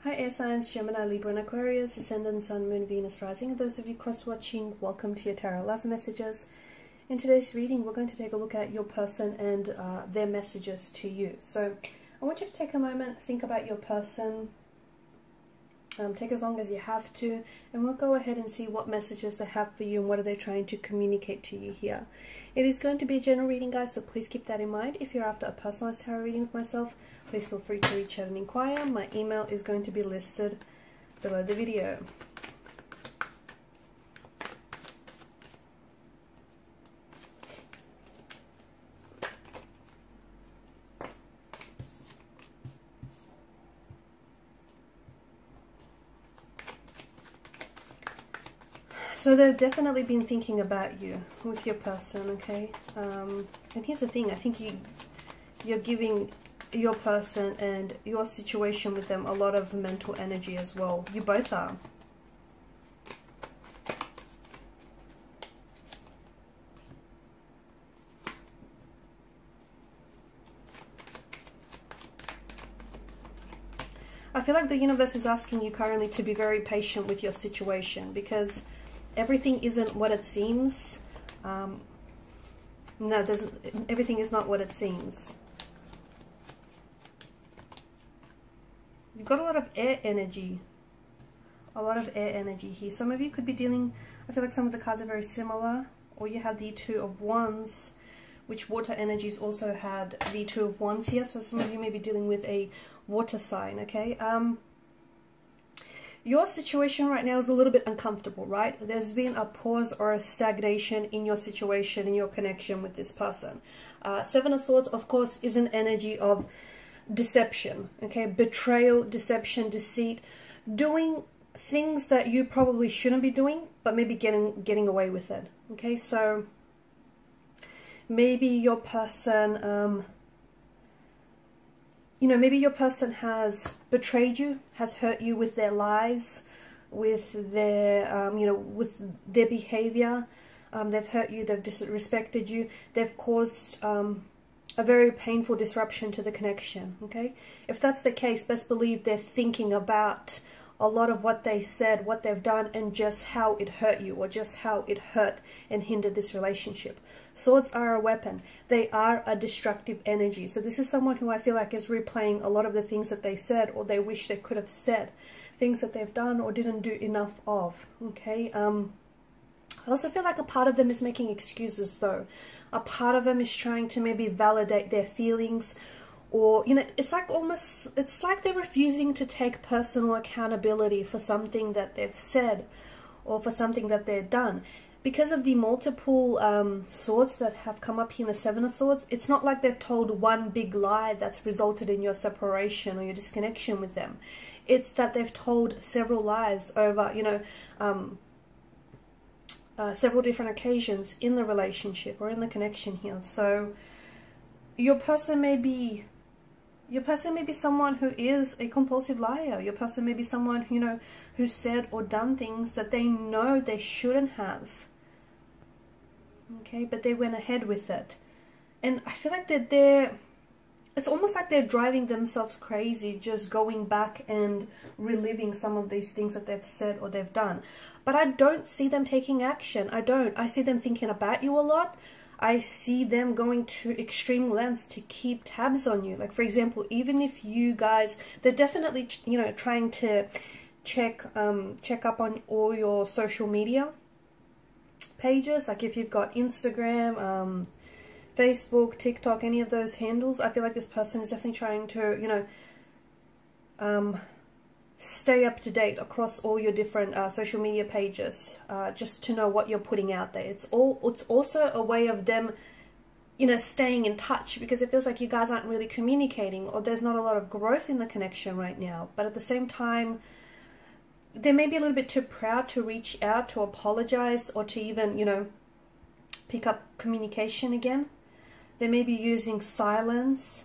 Hi air signs, Gemini, Libra and Aquarius, Ascendant, Sun, Moon, Venus, Rising. And those of you cross-watching, welcome to your Tarot Love Messages. In today's reading, we're going to take a look at your person and their messages to you. So I want you to take a moment, think about your person, take as long as you have to, and we'll go ahead and see what messages they have for you and what are they trying to communicate to you here. It is going to be a general reading, guys, so please keep that in mind. If you're after a personalized tarot reading with myself, please feel free to reach out and inquire. My email is going to be listed below the video. So they've definitely been thinking about you with your person, okay? And here's the thing, I think you're giving your person and your situation with them a lot of mental energy as well. You both are. I feel like the universe is asking you currently to be very patient with your situation because everything isn't what it seems. No, everything is not what it seems. You've got a lot of air energy. A lot of air energy here. Some of you could be dealing, I feel like some of the cards are very similar. Or you had the Two of Wands, which water energies also had the Two of Wands here. So some of you may be dealing with a water sign, okay? Your situation right now is a little bit uncomfortable, right? There's been a pause or a stagnation in your situation, in your connection with this person. Seven of Swords, of course, is an energy of deception, okay? Betrayal, deception, deceit, doing things that you probably shouldn't be doing, but maybe getting away with it, okay? So maybe your person, you know, maybe your person has betrayed you, has hurt you with their lies, with their, you know, with their behavior. They've hurt you, they've disrespected you, they've caused a very painful disruption to the connection, okay? If that's the case, best believe they're thinking about a lot of what they said, what they've done, and just how it hurt you, or just how it hurt and hindered this relationship. Swords are a weapon. They are a destructive energy. So this is someone who I feel like is replaying a lot of the things that they said, or they wish they could have said, things that they've done or didn't do enough of, okay? I also feel like a part of them is making excuses though. A part of them is trying to maybe validate their feelings, or, you know, it's like almost, it's like they're refusing to take personal accountability for something that they've said or for something that they've done. Because of the multiple swords that have come up here in the Seven of Swords, it's not like they've told one big lie that's resulted in your separation or your disconnection with them. It's that they've told several lies over, you know, several different occasions in the relationship or in the connection here. So your person may be someone who is a compulsive liar. Your person may be someone, you know, who said or done things that they know they shouldn't have. Okay, but they went ahead with it. And I feel like that it's almost like they're driving themselves crazy, just going back and reliving some of these things that they've said or they've done. But I don't see them taking action. I don't. I see them thinking about you a lot. I see them going to extreme lengths to keep tabs on you. Like, for example, even if you guys, they're definitely, you know, trying to check up on all your social media pages. Like if you've got Instagram, Facebook, TikTok, any of those handles, I feel like this person is definitely trying to, you know, stay up to date across all your different social media pages, just to know what you're putting out there. It's also a way of them, you know, staying in touch, because it feels like you guys aren't really communicating, or there's not a lot of growth in the connection right now. But at the same time, they may be a little bit too proud to reach out, to apologize, or to even, you know, pick up communication again. They may be using silence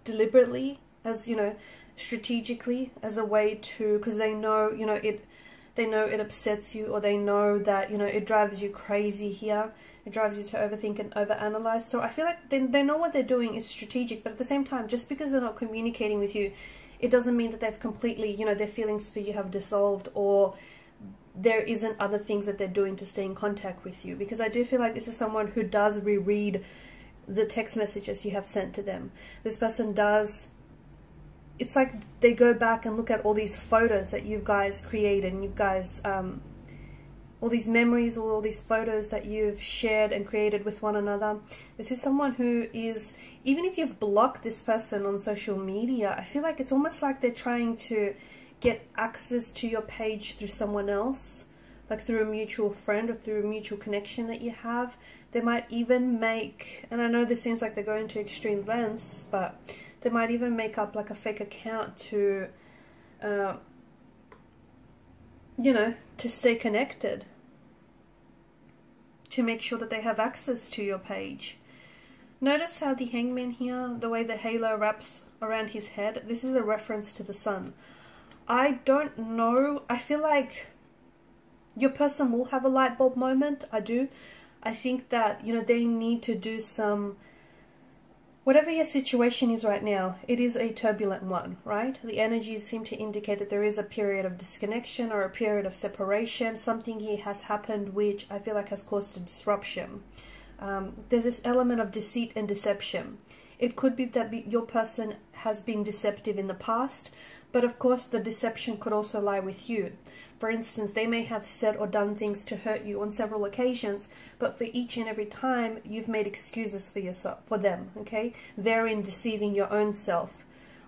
deliberately, as, you know, strategically, as a way to, because they know, you know, they know it upsets you, or they know that, you know, it drives you crazy here. It drives you to overthink and overanalyze. So I feel like they know what they're doing is strategic, but at the same time, just because they're not communicating with you, it doesn't mean that they've completely, you know, their feelings for you have dissolved, or there isn't other things that they're doing to stay in contact with you. Because I do feel like this is someone who does reread the text messages you have sent to them. This person does, it's like they go back and look at all these photos that you guys created, and you guys, all these memories, all these photos that you've shared and created with one another. This is someone who is, even if you've blocked this person on social media, I feel like it's almost like they're trying to get access to your page through someone else, like through a mutual friend or through a mutual connection that you have. They might even make, and I know this seems like they're going to extreme lengths, but they might even make up like a fake account to, you know, to stay connected, to make sure that they have access to your page. Notice how the Hangman here, the way the halo wraps around his head, this is a reference to the sun. I don't know, I feel like your person will have a light bulb moment. I do. I think that, you know, they need to do some, whatever your situation is right now, it is a turbulent one, right? The energies seem to indicate that there is a period of disconnection or a period of separation. Something here has happened which I feel like has caused a disruption. There's this element of deceit and deception. It could be that your person has been deceptive in the past, but of course the deception could also lie with you. For instance, they may have said or done things to hurt you on several occasions, but for each and every time you've made excuses for yourself, for them, okay? Therein deceiving your own self,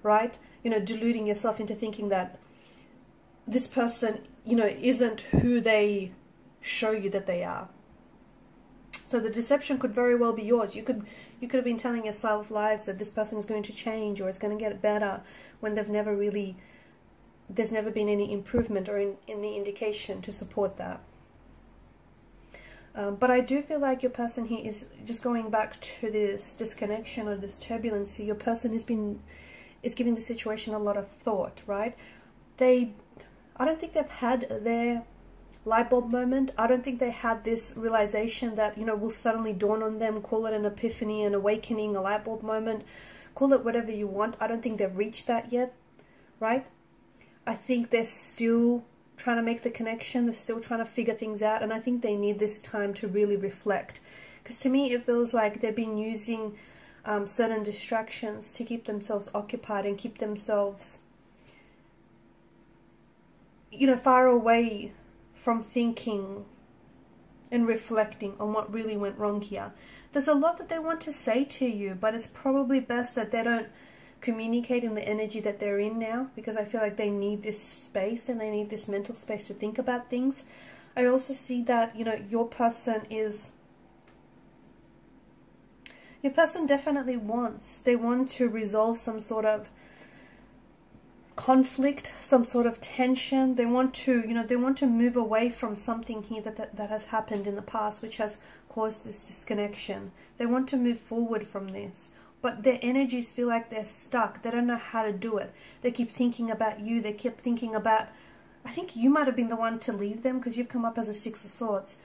right? You know, deluding yourself into thinking that this person, you know, isn't who they show you that they are. So the deception could very well be yours. You could have been telling yourself lies that this person is going to change or it's going to get better, when they've never really, there's never been any improvement or any indication to support that. But I do feel like your person here is just going back to this disconnection or this turbulency. Your person is giving the situation a lot of thought, right? I don't think they've had their light bulb moment. I don't think they had this realization that, you know, will suddenly dawn on them. Call it an epiphany, an awakening, a light bulb moment. Call it whatever you want. I don't think they've reached that yet, right? I think they're still trying to make the connection. They're still trying to figure things out. And I think they need this time to really reflect. Because to me, it feels like they've been using certain distractions to keep themselves occupied and keep themselves, you know, far away from thinking and reflecting on what really went wrong here. There's a lot that they want to say to you, but it's probably best that they don't communicate in the energy that they're in now, because I feel like they need this space and they need this mental space to think about things. I also see that, you know, your person definitely they want to resolve some sort of conflict, some sort of tension. They want to, you know, they want to move away from something here that has happened in the past, which has caused this disconnection. They want to move forward from this, but their energies feel like they're stuck. They don't know how to do it. They keep thinking about you. They keep thinking about, I think you might have been the one to leave them, because you've come up as a Six of Swords.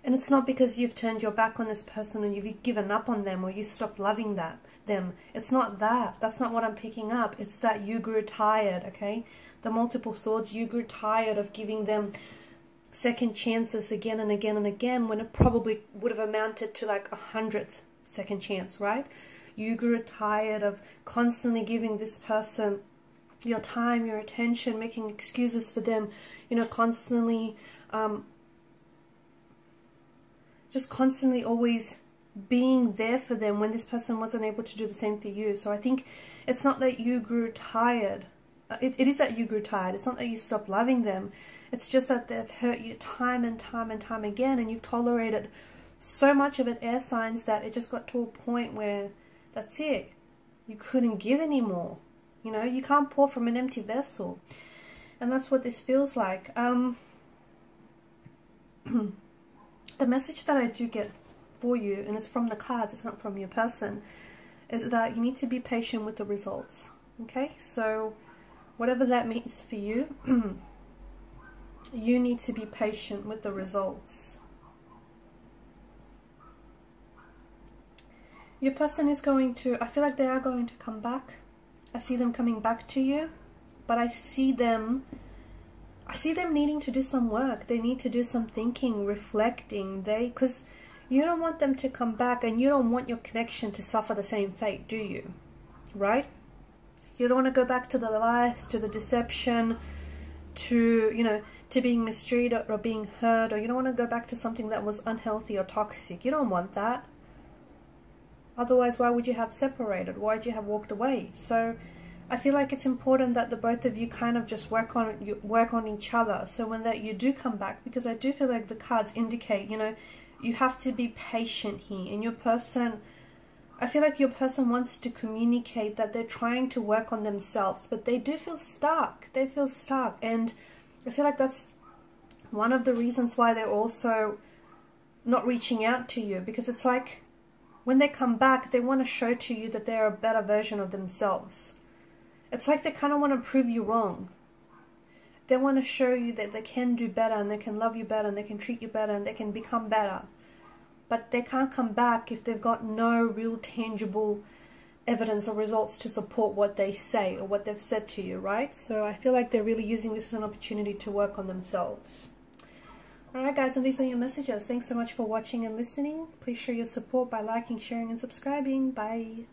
And it's not because you've turned your back on this person and you've given up on them or you stopped loving them. It's not that. That's not what I'm picking up. It's that you grew tired, okay? The multiple swords, you grew tired of giving them second chances again and again and again, when it probably would have amounted to like 100th second chance, right? You grew tired of constantly giving this person your time, your attention, making excuses for them, you know, constantly, just constantly always being there for them when this person wasn't able to do the same to you. So I think it's not that you grew tired. It is that you grew tired. It's not that you stopped loving them. It's just that they've hurt you time and time and time again, and you've tolerated so much of it, air signs, that it just got to a point where that's it. You couldn't give anymore. You know, you can't pour from an empty vessel. And that's what this feels like. The message that I do get for you, and it's from the cards, it's not from your person, is that you need to be patient with the results. Okay, so whatever that means for you, you need to be patient with the results. Your person is going to, I feel like they are going to come back. I see them coming back to you. but I see them needing to do some work. They need to do some thinking, reflecting. Because you don't want them to come back, and you don't want your connection to suffer the same fate, do you? Right? You don't want to go back to the lies, to the deception, to, you know, to being mistreated or being hurt, or you don't want to go back to something that was unhealthy or toxic. You don't want that. Otherwise, why would you have separated? Why would you have walked away? So I feel like it's important that the both of you kind of just work on each other. So when that you do come back, because I do feel like the cards indicate, you know, you have to be patient here. And your person, I feel like your person wants to communicate that they're trying to work on themselves, but they do feel stuck. They feel stuck. And I feel like that's one of the reasons why they're also not reaching out to you, because it's like when they come back, they want to show to you that they're a better version of themselves. It's like they kind of want to prove you wrong. They want to show you that they can do better, and they can love you better, and they can treat you better, and they can become better. But they can't come back if they've got no real tangible evidence or results to support what they say or what they've said to you, right? So I feel like they're really using this as an opportunity to work on themselves. Alright guys, and these are your messages. Thanks so much for watching and listening. Please show your support by liking, sharing and subscribing. Bye.